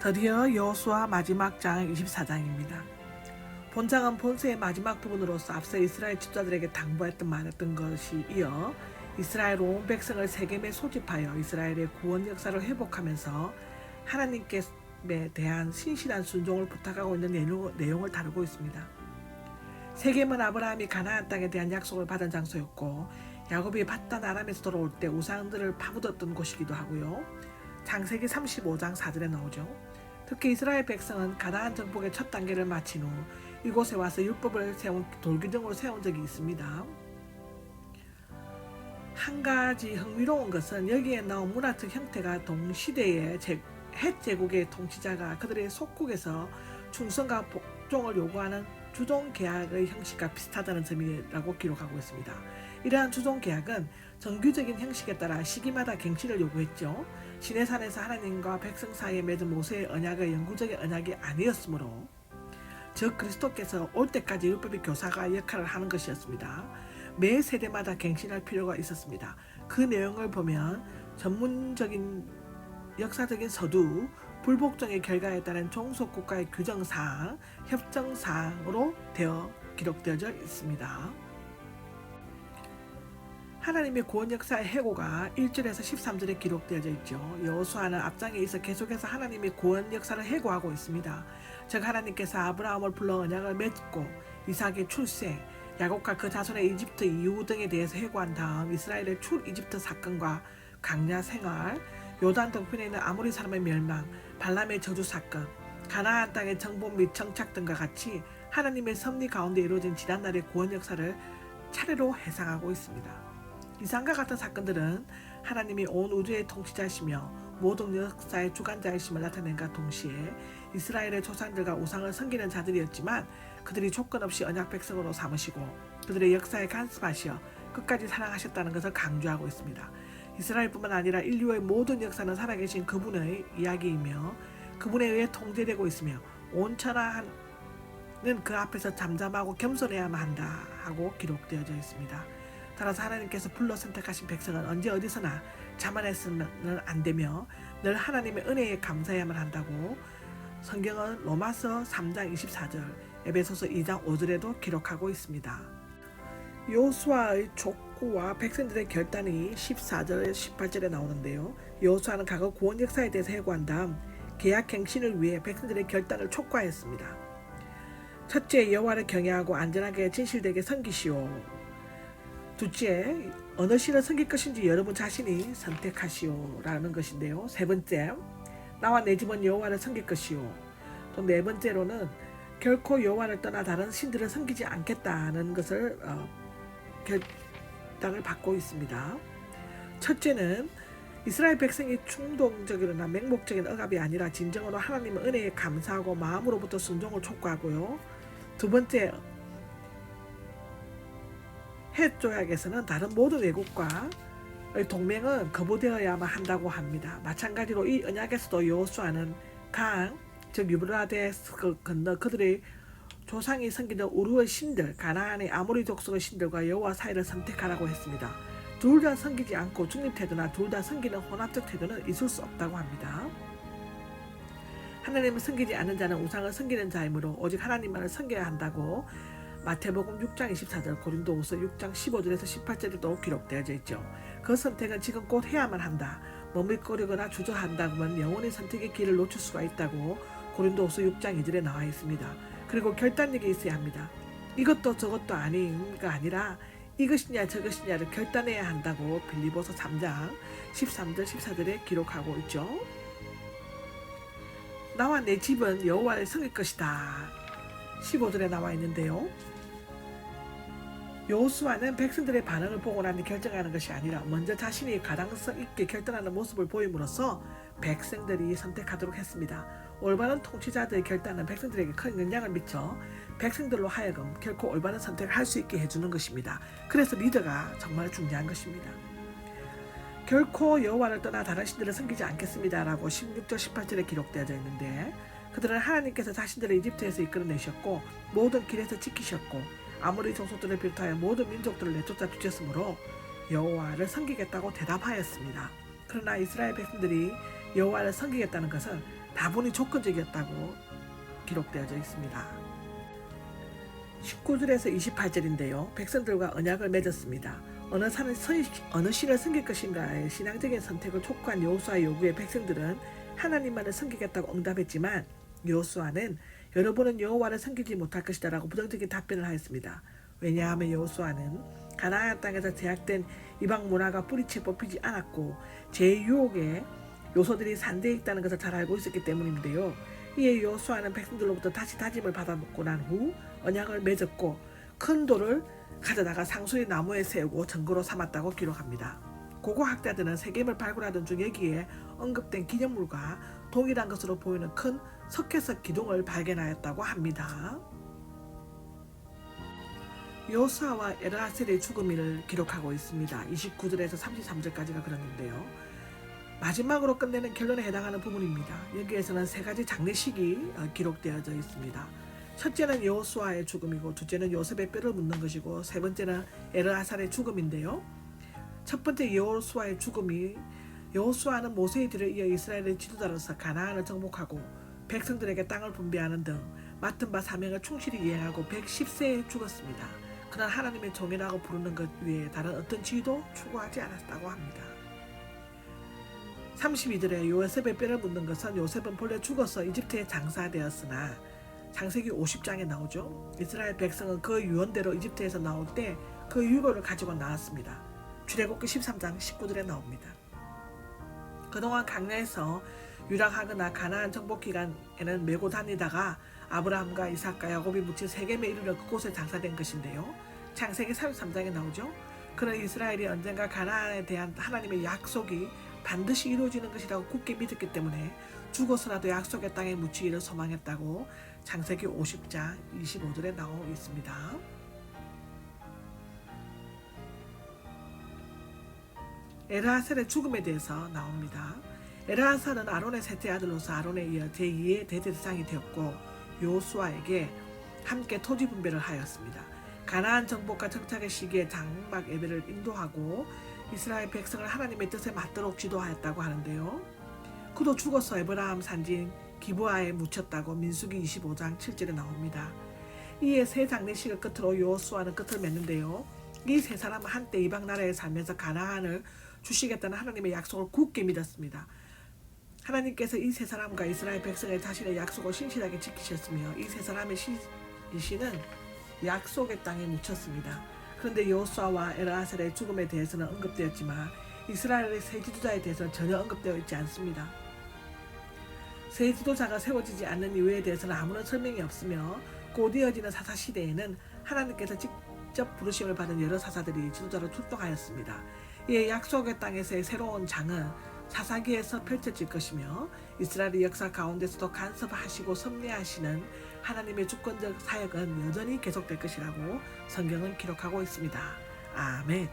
드디어 여호수아 마지막 장 24장입니다. 본장은 본서의 마지막 부분으로서 앞서 이스라엘 집사들에게 당부했던 말했던 것이 이어 이스라엘 온 백성을 세겜에 소집하여 이스라엘의 구원 역사를 회복하면서 하나님께 대한 신실한 순종을 부탁하고 있는 내용을 다루고 있습니다. 세겜은 아브라함이 가나안 땅에 대한 약속을 받은 장소였고 야곱이 밧단 아람에서 돌아올 때 우상들을 파묻었던 곳이기도 하고요. 창세기 35장 4절에 나오죠. 특히 이스라엘 백성은 가나안 정복의 첫 단계를 마친 후 이곳에 와서 율법을 세운 돌기둥으로 세운 적이 있습니다. 한 가지 흥미로운 것은 여기에 나온 문화적 형태가 동시대의 헷 제국의 통치자가 그들의 속국에서 충성과 복종을 요구하는 주종계약의 형식과 비슷하다는 점이라고 기록하고 있습니다. 이러한 주종계약은 정규적인 형식에 따라 시기마다 갱신을 요구했죠. 시내산에서 하나님과 백성 사이에 맺은 모세의 언약의 영구적인 언약이 아니었으므로 즉 그리스도께서 올 때까지 율법이 교사가 역할을 하는 것이었습니다. 매 세대마다 갱신할 필요가 있었습니다. 그 내용을 보면 전문적인 역사적인 서두, 불복종의 결과에 따른 종속국가의 규정사항, 협정사항으로 기록되어져 있습니다. 하나님의 구원 역사의 해고가 1절에서 13절에 기록되어져 있죠. 여호수아는 앞장에 있어 계속해서 하나님의 구원 역사를 해고하고 있습니다. 즉 하나님께서 아브라함을 불러 언약을 맺고 이삭의 출생, 야곱과 그 자손의 이집트 이후 등에 대해서 해고한 다음 이스라엘의 출 이집트 사건과 광야 생활, 요단 동편에 있는 아모리 사람의 멸망, 발람의 저주 사건, 가나안 땅의 정복 및 정착 등과 같이 하나님의 섭리 가운데 이루어진 지난날의 구원 역사를 차례로 해상하고 있습니다. 이상과 같은 사건들은 하나님이 온 우주의 통치자시며 모든 역사의 주관자이심을 나타낸과 동시에 이스라엘의 조상들과 우상을 섬기는 자들이었지만 그들이 조건 없이 언약 백성으로 삼으시고 그들의 역사에 간섭하시어 끝까지 사랑하셨다는 것을 강조하고 있습니다. 이스라엘뿐만 아니라 인류의 모든 역사는 살아계신 그분의 이야기이며 그분에 의해 통제되고 있으며 온 천하는 그 앞에서 잠잠하고 겸손해야만 한다 하고 기록되어져 있습니다. 따라서 하나님께서 불러 선택하신 백성은 언제 어디서나 자만해서는 안 되며 늘 하나님의 은혜에 감사해야만 한다고 성경은 로마서 3장 24절, 에베소서 2장 5절에도 기록하고 있습니다. 여호수아의 촉구와 백성들의 결단이 14절, 18절에 나오는데요. 여호수아는 과거 구원 역사에 대해서 해고한 다음 계약 갱신을 위해 백성들의 결단을 촉구하였습니다. 첫째, 여호와를 경외하고 안전하게 진실되게 섬기시오. 둘째, 어느 신을 섬길 것인지 여러분 자신이 선택하시오라는 것인데요. 세 번째, 나와 내 집은 여호와를 섬길 것이오. 또 네 번째로는 결코 여호와를 떠나 다른 신들을 섬기지 않겠다는 것을 결단을 받고 있습니다. 첫째는 이스라엘 백성이 충동적이거나 맹목적인 억압이 아니라 진정으로 하나님의 은혜에 감사하고 마음으로부터 순종을 촉구하고요. 두 번째, 헷 조약에서는 다른 모든 외국과의 동맹은 거부되어야만 한다고 합니다. 마찬가지로 이 언약에서도 여호수아는 즉 유브라데스 건너 그들의 조상이 섬기던 우르의 신들, 가나안의 아모리 족속의 신들과 여호와 사이를 선택하라고 했습니다. 둘 다 섬기지 않고 중립 태도나 둘 다 섬기는 혼합적 태도는 있을 수 없다고 합니다. 하나님을 섬기지 않는 자는 우상을 섬기는 자이므로 오직 하나님만을 섬겨야 한다고 마태복음 6장 24절, 고린도후서 6장 15절에서 18절에도 기록되어져 있죠. 그 선택은 지금 곧 해야만 한다. 머뭇거리거나 주저한다면 영원히 선택의 길을 놓칠 수가 있다고 고린도후서 6장 2절에 나와 있습니다. 그리고 결단력이 있어야 합니다. 이것도 저것도 아닌가 아니라 이것이냐 저것이냐를 결단해야 한다고 빌립보서 3장 13절 14절에 기록하고 있죠. 나와 내 집은 여호와를 섬길 것이다. 15절에 나와 있는데요. 여호수아는 백성들의 반응을 보고 나니 결정하는 것이 아니라 먼저 자신이 가당성 있게 결단하는 모습을 보임으로써 백성들이 선택하도록 했습니다. 올바른 통치자들의 결단은 백성들에게 큰 영향을 미쳐 백성들로 하여금 결코 올바른 선택을 할 수 있게 해주는 것입니다. 그래서 리더가 정말 중요한 것입니다. 결코 여호와를 떠나 다른 신들을 섬기지 않겠습니다라고 16절 18절에 기록되어져 있는데 그들은 하나님께서 자신들을 이집트에서 이끌어내셨고 모든 길에서 지키셨고 아모리 족속들을 비롯하여 모든 민족들을 내쫓아 주셨으므로 여호와를 섬기겠다고 대답하였습니다. 그러나 이스라엘 백성들이 여호와를 섬기겠다는 것은 다분히 조건적이었다고 기록되어져 있습니다. 19절에서 28절인데요. 백성들과 언약을 맺었습니다. 어느 신을 섬길 것인가의 신앙적인 선택을 촉구한 여호수아의 요구에 백성들은 하나님만을 섬기겠다고 응답했지만 여호수아는 여러분은 여호와를 섬기지 못할 것이다 라고 부정적인 답변을 하였습니다. 왜냐하면 여호수아는 가나안 땅에서 제약된 이방 문화가 뿌리채 뽑히지 않았고 제 유혹에 요소들이 산대에 있다는 것을 잘 알고 있었기 때문인데요. 이에 여호수아는 백성들로부터 다시 다짐을 받아먹고 난 후 언약을 맺었고 큰 돌을 가져다가 상수리 나무에 세우고 증거로 삼았다고 기록합니다. 고고학자들은 세겜을 발굴하던 중 여기에 언급된 기념물과 동일한 것으로 보이는 큰 석회석 기둥을 발견하였다고 합니다. 여호수아와 엘르아셀의 죽음을 기록하고 있습니다. 29절에서 33절까지가 그러는데요. 마지막으로 끝내는 결론에 해당하는 부분입니다. 여기에서는 세 가지 장례식이 기록되어져 있습니다. 첫째는 여호수아의 죽음이고 둘째는 요셉의 뼈를 묻는 것이고 세 번째는 엘르아살의 죽음인데요. 첫 번째 여호수아의 죽음이 여호수아는 모세의 뒤를 이어 이스라엘의 지도자로서 가나안을 정복하고 백성들에게 땅을 분배하는 등 맡은 바 사명을 충실히 이행하고 110세에 죽었습니다. 그는 하나님의 종이라고 부르는 것 외에 다른 어떤 지위도 추구하지 않았다고 합니다. 32절에 요셉의 뼈를 묻는 것은 요셉은 본래 죽어서 이집트에 장사되었으나 창세기 50장에 나오죠. 이스라엘 백성은 그 유언대로 이집트에서 나올 때 그 유고를 가지고 나왔습니다. 출애굽기 13장 19절에 나옵니다. 그동안 강야에서 유락하거나 가나안 정복 기간에는 메고 다니다가 아브라함과 이삭과 야곱이 묻힌 세겜에 이르러 그곳에 장사된 것인데요. 창세기 33장에 나오죠. 그는 이스라엘이 언젠가 가나안에 대한 하나님의 약속이 반드시 이루어지는 것이라고 굳게 믿었기 때문에 죽어서라도 약속의 땅에 묻히기를 소망했다고 창세기 50장 25절에 나오고 있습니다. 엘르아살의 죽음에 대해서 나옵니다. 엘르아살은 아론의 셋째 아들로서 아론에 이어 제2의 대제사장이 되었고 여호수아에게 함께 토지 분배를 하였습니다. 가나안 정복과 정착의 시기에 장막 예배를 인도하고 이스라엘 백성을 하나님의 뜻에 맞도록 지도하였다고 하는데요. 그도 죽어서 에브라함 산지인 기브아에 묻혔다고 민수기 25장 7절에 나옵니다. 이에 세 장례식을 끝으로 여호수아는 끝을 맺는데요. 이 세 사람은 한때 이방 나라에 살면서 가나안을 주시겠다는 하나님의 약속을 굳게 믿었습니다. 하나님께서 이 세 사람과 이스라엘 백성의 자신의 약속을 신실하게 지키셨으며 이 세 사람의 시신은 약속의 땅에 묻혔습니다. 그런데 여호수아와 엘르아살의 죽음에 대해서는 언급되었지만 이스라엘의 새 지도자에 대해서는 전혀 언급되어 있지 않습니다. 새 지도자가 세워지지 않는 이유에 대해서는 아무런 설명이 없으며 곧 이어지는 사사시대에는 하나님께서 직접 부르심을 받은 여러 사사들이 지도자로 출동하였습니다. 이에 약속의 땅에서의 새로운 장은 사사기에서 펼쳐질 것이며 이스라엘의 역사 가운데서도 간섭하시고 섭리하시는 하나님의 주권적 사역은 여전히 계속될 것이라고 성경은 기록하고 있습니다. 아멘.